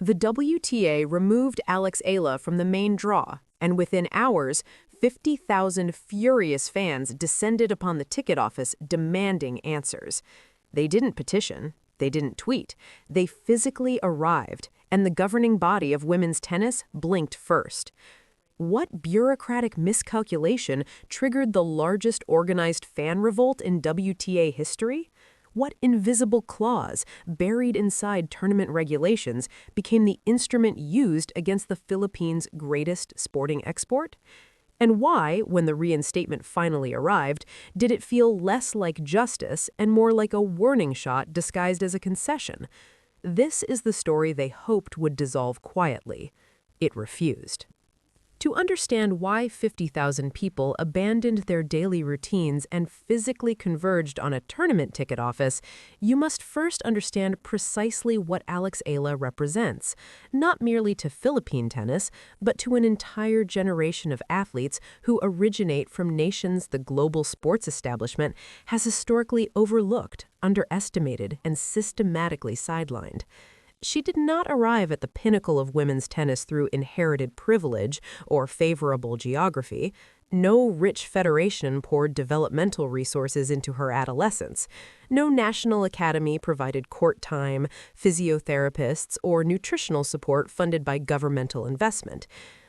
The WTA removed Alex Eala from the main draw, and within hours, 50,000 furious fans descended upon the ticket office demanding answers. They didn't petition, they didn't tweet, they physically arrived, and the governing body of women's tennis blinked first. What bureaucratic miscalculation triggered the largest organized fan revolt in WTA history? What invisible clause, buried inside tournament regulations, became the instrument used against the Philippines' greatest sporting export? And why, when the reinstatement finally arrived, did it feel less like justice and more like a warning shot disguised as a concession? This is the story they hoped would dissolve quietly. It refused. To understand why 50,000 people abandoned their daily routines and physically converged on a tournament ticket office, you must first understand precisely what Alex Eala represents, not merely to Philippine tennis, but to an entire generation of athletes who originate from nations the global sports establishment has historically overlooked, underestimated, and systematically sidelined. She did not arrive at the pinnacle of women's tennis through inherited privilege or favorable geography. No rich federation poured developmental resources into her adolescence. No national academy provided court time, physiotherapists, or nutritional support funded by governmental investment.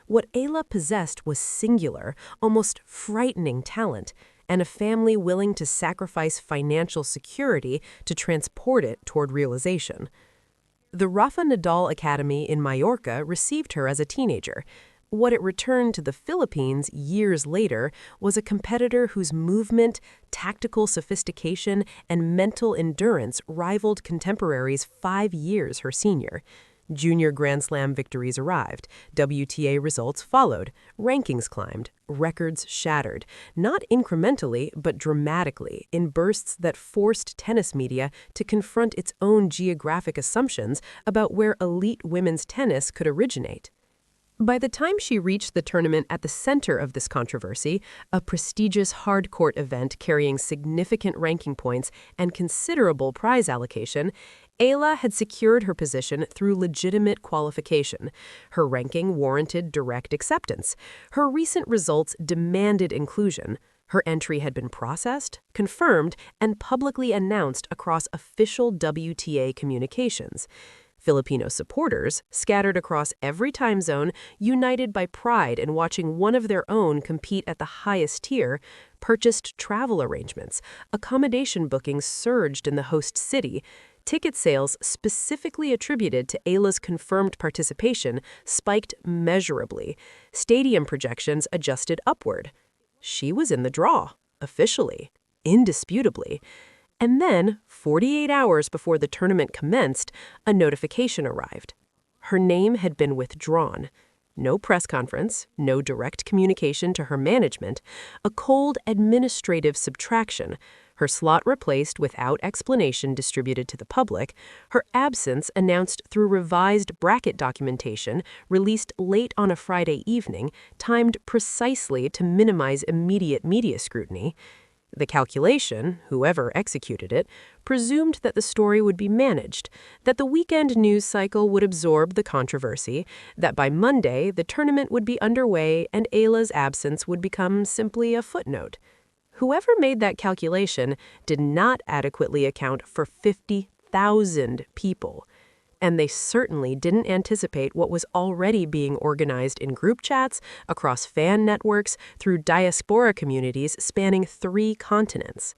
What Eala possessed was singular, almost frightening talent, and a family willing to sacrifice financial security to transport it toward realization. The Rafa Nadal Academy in Mallorca received her as a teenager. What it returned to the Philippines years later was a competitor whose movement, tactical sophistication, and mental endurance rivaled contemporaries 5 years her senior. Junior Grand Slam victories arrived, WTA results followed, rankings climbed, records shattered, not incrementally but dramatically in bursts that forced tennis media to confront its own geographic assumptions about where elite women's tennis could originate. By the time she reached the tournament at the center of this controversy, a prestigious hard-court event carrying significant ranking points and considerable prize allocation, Eala had secured her position through legitimate qualification. Her ranking warranted direct acceptance. Her recent results demanded inclusion. Her entry had been processed, confirmed, and publicly announced across official WTA communications. Filipino supporters, scattered across every time zone, united by pride in watching one of their own compete at the highest tier, purchased travel arrangements. Accommodation bookings surged in the host city. Ticket sales specifically attributed to Eala's confirmed participation spiked measurably. Stadium projections adjusted upward. She was in the draw, officially, indisputably. And then, 48 hours before the tournament commenced, a notification arrived. Her name had been withdrawn. No press conference, no direct communication to her management, a cold administrative subtraction, her slot replaced without explanation distributed to the public, her absence announced through revised bracket documentation released late on a Friday evening, timed precisely to minimize immediate media scrutiny. The calculation, whoever executed it, presumed that the story would be managed, that the weekend news cycle would absorb the controversy, that by Monday the tournament would be underway and Eala's absence would become simply a footnote. Whoever made that calculation did not adequately account for 50,000 people. And they certainly didn't anticipate what was already being organized in group chats, across fan networks, through diaspora communities spanning 3 continents.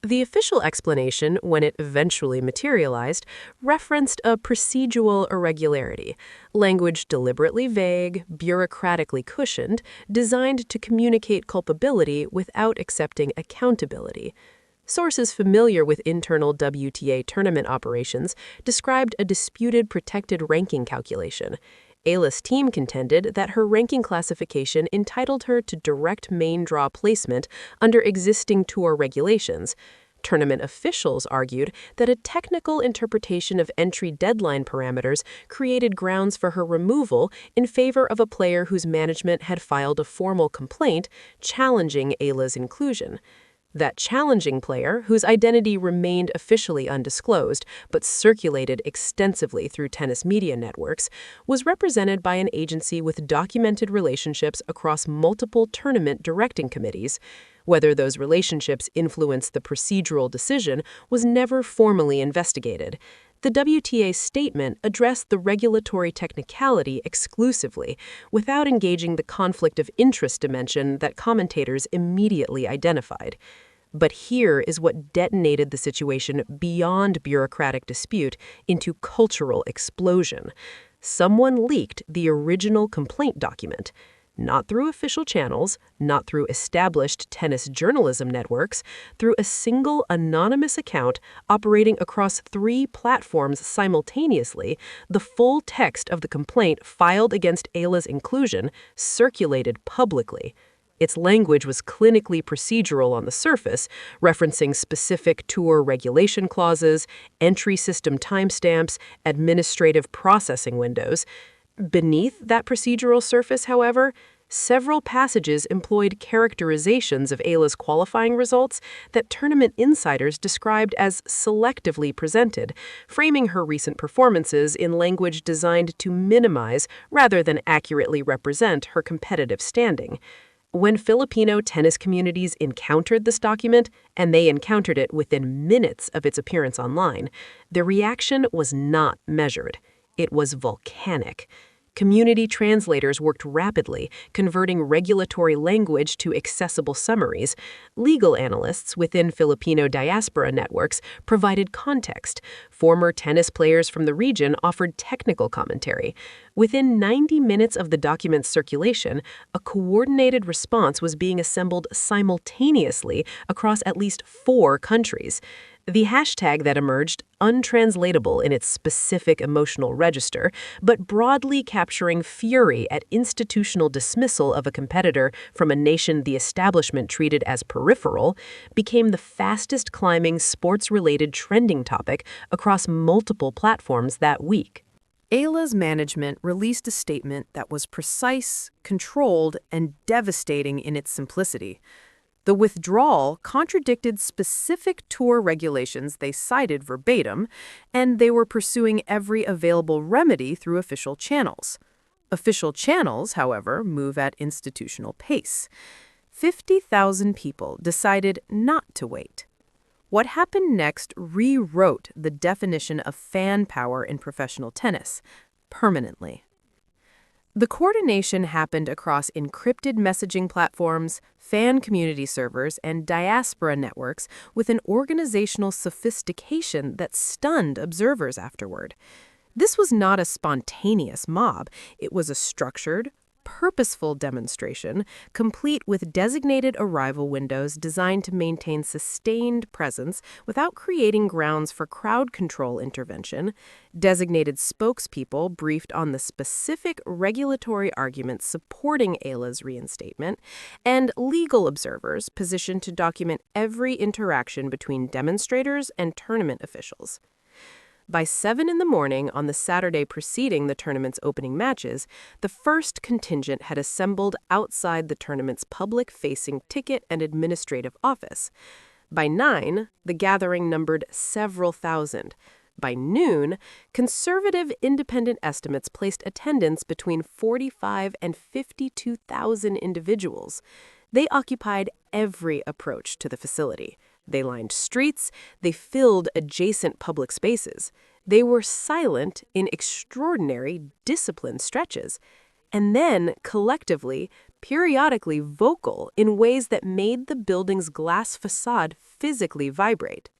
The official explanation, when it eventually materialized, referenced a procedural irregularity, language deliberately vague, bureaucratically cushioned, designed to communicate culpability without accepting accountability. Sources familiar with internal WTA tournament operations described a disputed protected ranking calculation. Eala's team contended that her ranking classification entitled her to direct main draw placement under existing tour regulations. Tournament officials argued that a technical interpretation of entry deadline parameters created grounds for her removal in favor of a player whose management had filed a formal complaint challenging Eala's inclusion. That challenging player, whose identity remained officially undisclosed but circulated extensively through tennis media networks, was represented by an agency with documented relationships across multiple tournament directing committees. Whether those relationships influenced the procedural decision was never formally investigated. The WTA statement addressed the regulatory technicality exclusively, without engaging the conflict of interest dimension that commentators immediately identified. But here is what detonated the situation beyond bureaucratic dispute into cultural explosion. Someone leaked the original complaint document. Not through official channels, not through established tennis journalism networks, through a single anonymous account operating across 3 platforms simultaneously, the full text of the complaint filed against Eala's inclusion circulated publicly. Its language was clinically procedural on the surface, referencing specific tour regulation clauses, entry system timestamps, administrative processing windows. Beneath that procedural surface, however, several passages employed characterizations of Eala's qualifying results that tournament insiders described as selectively presented, framing her recent performances in language designed to minimize rather than accurately represent her competitive standing. When Filipino tennis communities encountered this document, and they encountered it within minutes of its appearance online, the reaction was not measured. It was volcanic. Community translators worked rapidly, converting regulatory language to accessible summaries. Legal analysts within Filipino diaspora networks provided context. Former tennis players from the region offered technical commentary. Within 90 minutes of the document's circulation, a coordinated response was being assembled simultaneously across at least 4 countries. The hashtag that emerged, untranslatable in its specific emotional register, but broadly capturing fury at institutional dismissal of a competitor from a nation the establishment treated as peripheral, became the fastest climbing sports-related trending topic across multiple platforms that week. Eala's management released a statement that was precise, controlled, and devastating in its simplicity. The withdrawal contradicted specific tour regulations they cited verbatim, and they were pursuing every available remedy through official channels. Official channels, however, move at institutional pace. 50,000 people decided not to wait. What happened next rewrote the definition of fan power in professional tennis, permanently. The coordination happened across encrypted messaging platforms, fan community servers, and diaspora networks with an organizational sophistication that stunned observers afterward. This was not a spontaneous mob. It was a structured, purposeful demonstration, complete with designated arrival windows designed to maintain sustained presence without creating grounds for crowd control intervention, designated spokespeople briefed on the specific regulatory arguments supporting Eala's reinstatement, and legal observers positioned to document every interaction between demonstrators and tournament officials. By 7 in the morning on the Saturday preceding the tournament's opening matches, the first contingent had assembled outside the tournament's public-facing ticket and administrative office. By 9, the gathering numbered several thousand. By noon, conservative independent estimates placed attendance between 45 and 52,000 individuals. They occupied every approach to the facility. They lined streets, they filled adjacent public spaces. They were silent in extraordinary, disciplined stretches, and then, collectively, periodically vocal in ways that made the building's glass facade physically vibrate.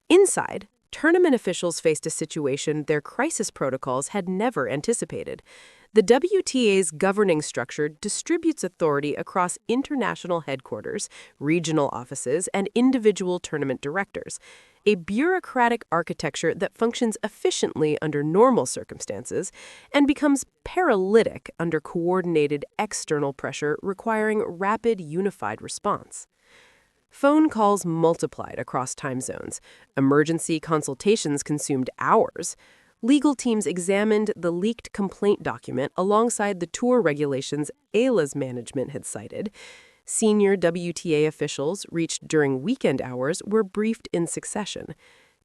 Inside, tournament officials faced a situation their crisis protocols had never anticipated. The WTA's governing structure distributes authority across international headquarters, regional offices, and individual tournament directors, a bureaucratic architecture that functions efficiently under normal circumstances and becomes paralytic under coordinated external pressure requiring rapid, unified response. Phone calls multiplied across time zones. Emergency consultations consumed hours. Legal teams examined the leaked complaint document alongside the tour regulations Eala's management had cited. Senior WTA officials, reached during weekend hours, were briefed in succession.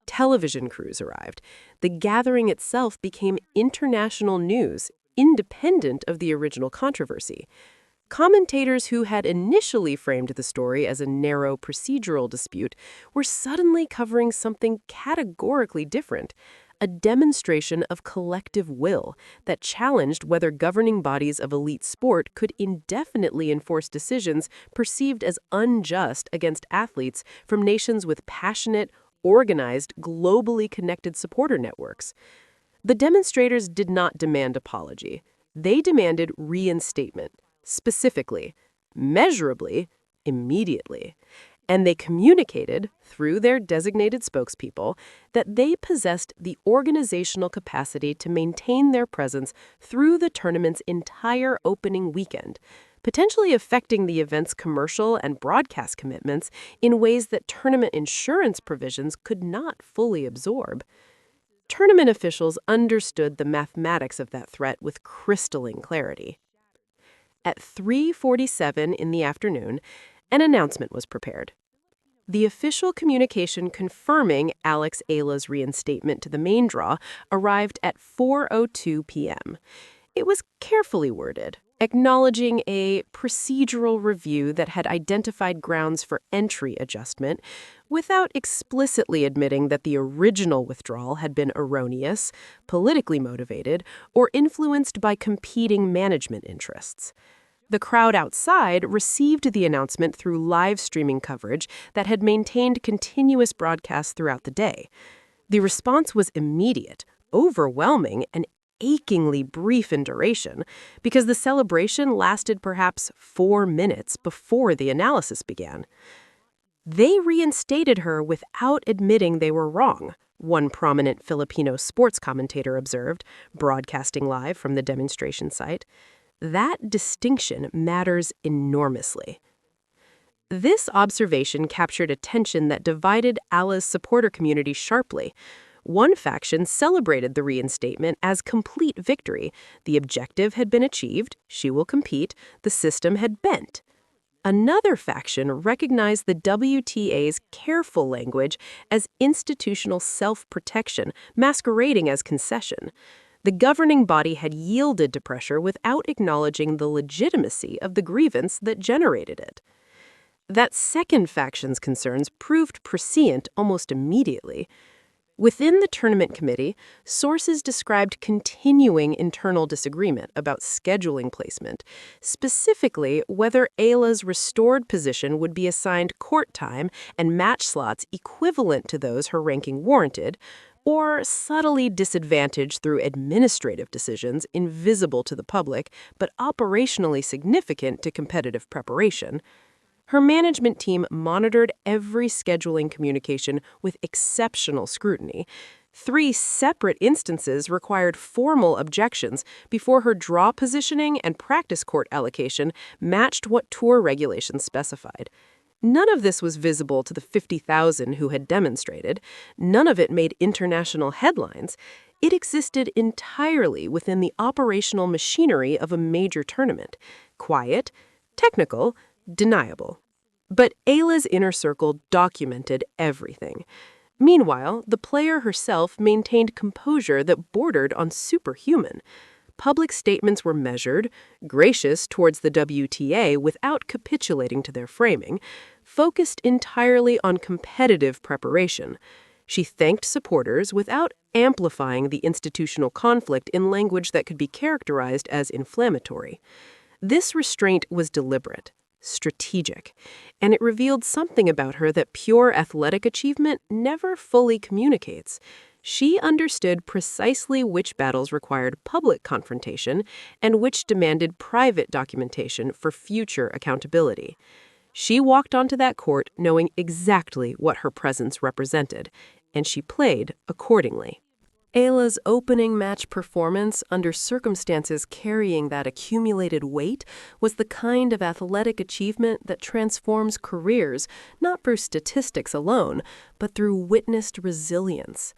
Television crews arrived. The gathering itself became international news, independent of the original controversy. Commentators who had initially framed the story as a narrow procedural dispute were suddenly covering something categorically different, a demonstration of collective will that challenged whether governing bodies of elite sport could indefinitely enforce decisions perceived as unjust against athletes from nations with passionate, organized, globally connected supporter networks. The demonstrators did not demand apology. They demanded reinstatement. Specifically, measurably, immediately. And they communicated, through their designated spokespeople, that they possessed the organizational capacity to maintain their presence through the tournament's entire opening weekend, potentially affecting the event's commercial and broadcast commitments in ways that tournament insurance provisions could not fully absorb. Tournament officials understood the mathematics of that threat with crystalline clarity. At 3:47 in the afternoon, an announcement was prepared. The official communication confirming Alex Eala's reinstatement to the main draw arrived at 4:02 p.m. It was carefully worded, acknowledging a procedural review that had identified grounds for entry adjustment, without explicitly admitting that the original withdrawal had been erroneous, politically motivated, or influenced by competing management interests. The crowd outside received the announcement through live streaming coverage that had maintained continuous broadcasts throughout the day. The response was immediate, overwhelming, and achingly brief in duration, because the celebration lasted perhaps 4 minutes before the analysis began. They reinstated her without admitting they were wrong, one prominent Filipino sports commentator observed, broadcasting live from the demonstration site. That distinction matters enormously. This observation captured a tension that divided Eala's supporter community sharply. One faction celebrated the reinstatement as complete victory. The objective had been achieved, she will compete, the system had bent. Another faction recognized the WTA's careful language as institutional self-protection, masquerading as concession. The governing body had yielded to pressure without acknowledging the legitimacy of the grievance that generated it. That second faction's concerns proved prescient almost immediately. Within the tournament committee, sources described continuing internal disagreement about scheduling placement, specifically whether Eala's restored position would be assigned court time and match slots equivalent to those her ranking warranted, or subtly disadvantaged through administrative decisions invisible to the public but operationally significant to competitive preparation. Her management team monitored every scheduling communication with exceptional scrutiny. 3 separate instances required formal objections before her draw positioning and practice court allocation matched what tour regulations specified. None of this was visible to the 50,000 who had demonstrated. None of it made international headlines. It existed entirely within the operational machinery of a major tournament. Quiet, technical, deniable. But Eala's inner circle documented everything. Meanwhile, the player herself maintained composure that bordered on superhuman. Public statements were measured, gracious towards the WTA without capitulating to their framing, focused entirely on competitive preparation. She thanked supporters without amplifying the institutional conflict in language that could be characterized as inflammatory. This restraint was deliberate, strategic, and it revealed something about her that pure athletic achievement never fully communicates. She understood precisely which battles required public confrontation and which demanded private documentation for future accountability. She walked onto that court knowing exactly what her presence represented, and she played accordingly. Eala's opening match performance under circumstances carrying that accumulated weight was the kind of athletic achievement that transforms careers, not through statistics alone, but through witnessed resilience.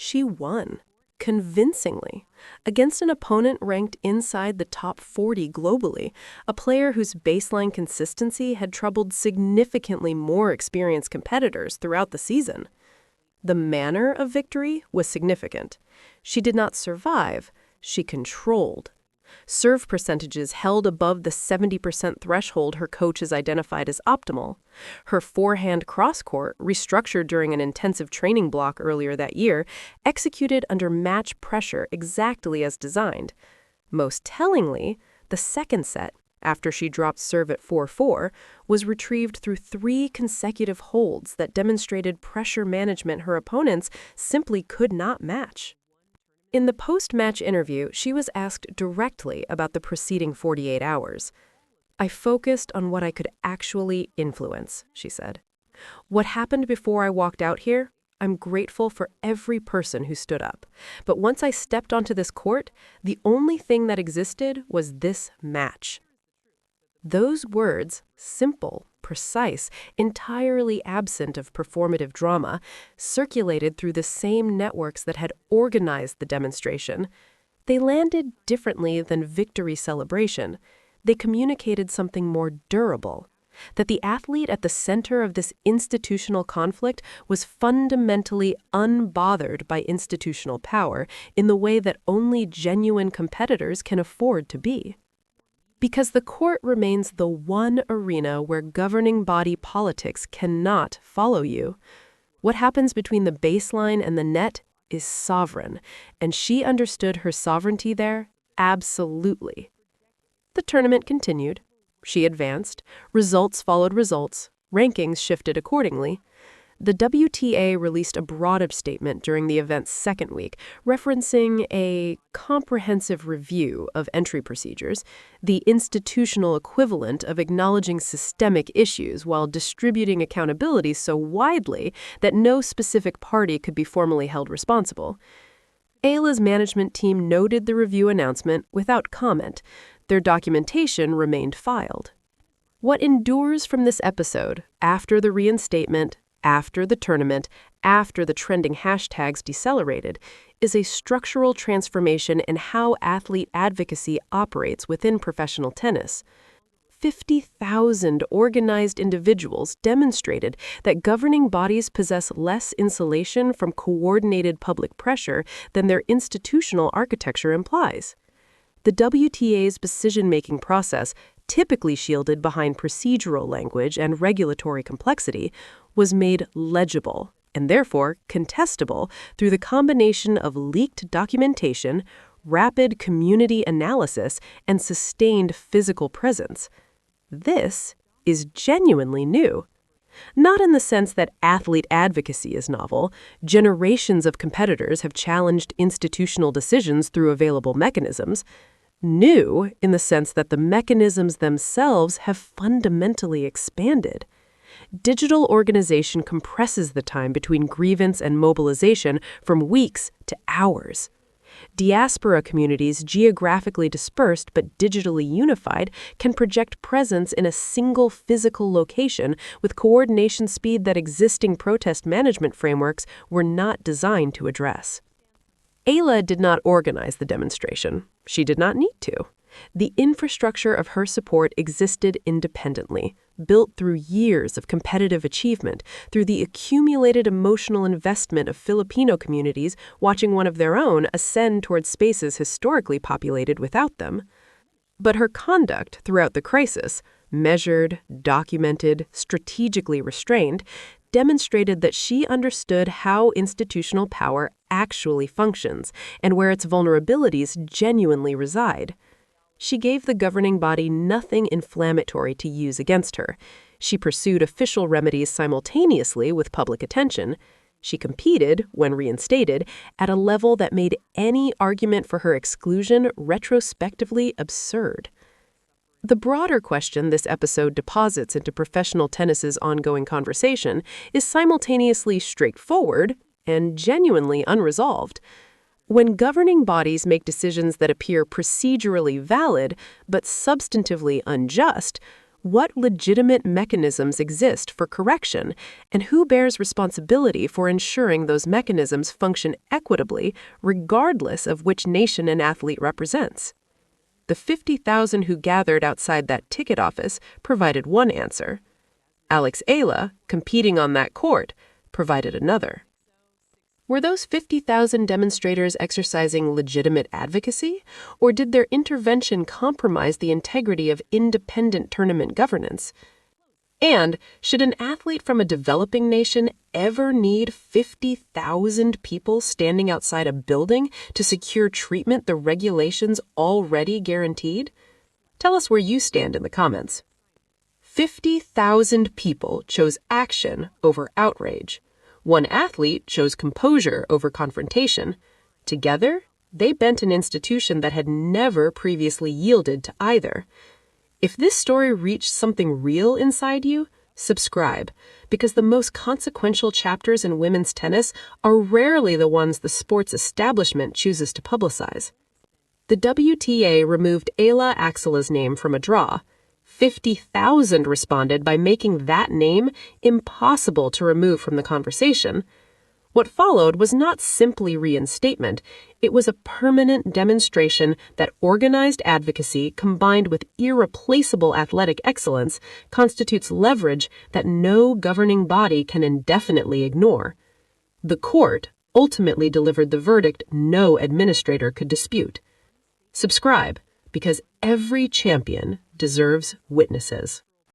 She won. convincingly, against an opponent ranked inside the top 40 globally, a player whose baseline consistency had troubled significantly more experienced competitors throughout the season. The manner of victory was significant. She did not survive, she controlled. Serve percentages held above the 70% threshold her coaches identified as optimal. Her forehand cross-court, restructured during an intensive training block earlier that year, executed under match pressure exactly as designed. Most tellingly, the second set, after she dropped serve at 4-4, was retrieved through 3 consecutive holds that demonstrated pressure management her opponents simply could not match. In the post-match interview, she was asked directly about the preceding 48 hours. "I focused on what I could actually influence," she said. "What happened before I walked out here? I'm grateful for every person who stood up. But once I stepped onto this court, the only thing that existed was this match." Those words, simple, precise, entirely absent of performative drama, circulated through the same networks that had organized the demonstration. They landed differently than victory celebration. They communicated something more durable, that the athlete at the center of this institutional conflict was fundamentally unbothered by institutional power in the way that only genuine competitors can afford to be. Because the court remains the one arena where governing body politics cannot follow you. What happens between the baseline and the net is sovereign, and she understood her sovereignty there absolutely. The tournament continued. She advanced. Results followed results. Rankings shifted accordingly. The WTA released a broad statement during the event's second week, referencing a comprehensive review of entry procedures, the institutional equivalent of acknowledging systemic issues while distributing accountability so widely that no specific party could be formally held responsible. Eala's management team noted the review announcement without comment. Their documentation remained filed. What endures from this episode, after the reinstatement, after the tournament, after the trending hashtags decelerated, is a structural transformation in how athlete advocacy operates within professional tennis. 50,000 organized individuals demonstrated that governing bodies possess less insulation from coordinated public pressure than their institutional architecture implies. The WTA's decision-making process, typically shielded behind procedural language and regulatory complexity, was made legible and therefore contestable through the combination of leaked documentation, rapid community analysis, and sustained physical presence. This is genuinely new. Not in the sense that athlete advocacy is novel. Generations of competitors have challenged institutional decisions through available mechanisms. New in the sense that the mechanisms themselves have fundamentally expanded. Digital organization compresses the time between grievance and mobilization from weeks to hours. Diaspora communities, geographically dispersed but digitally unified, can project presence in a single physical location with coordination speed that existing protest management frameworks were not designed to address. Eala did not organize the demonstration. She did not need to. The infrastructure of her support existed independently, built through years of competitive achievement, through the accumulated emotional investment of Filipino communities watching one of their own ascend towards spaces historically populated without them. But her conduct throughout the crisis, measured, documented, strategically restrained, demonstrated that she understood how institutional power actually functions and where its vulnerabilities genuinely reside. She gave the governing body nothing inflammatory to use against her. She pursued official remedies simultaneously with public attention. She competed, when reinstated, at a level that made any argument for her exclusion retrospectively absurd. The broader question this episode deposits into professional tennis's ongoing conversation is simultaneously straightforward and genuinely unresolved. When governing bodies make decisions that appear procedurally valid but substantively unjust, what legitimate mechanisms exist for correction and who bears responsibility for ensuring those mechanisms function equitably regardless of which nation an athlete represents. The 50,000 who gathered outside that ticket office provided one answer. Alex Eala, competing on that court, provided another. Were those 50,000 demonstrators exercising legitimate advocacy, or did their intervention compromise the integrity of independent tournament governance? And should an athlete from a developing nation ever need 50,000 people standing outside a building to secure treatment the regulations already guaranteed? Tell us where you stand in the comments. 50,000 people chose action over outrage. One athlete chose composure over confrontation. Together, they bent an institution that had never previously yielded to either. If this story reached something real inside you, subscribe, because the most consequential chapters in women's tennis are rarely the ones the sports establishment chooses to publicize. The WTA removed Eala Axila's name from a draw. 50,000 responded by making that name impossible to remove from the conversation. What followed was not simply reinstatement, it was a permanent demonstration that organized advocacy combined with irreplaceable athletic excellence constitutes leverage that no governing body can indefinitely ignore. The court ultimately delivered the verdict no administrator could dispute. Subscribe, because every champion deserves witnesses.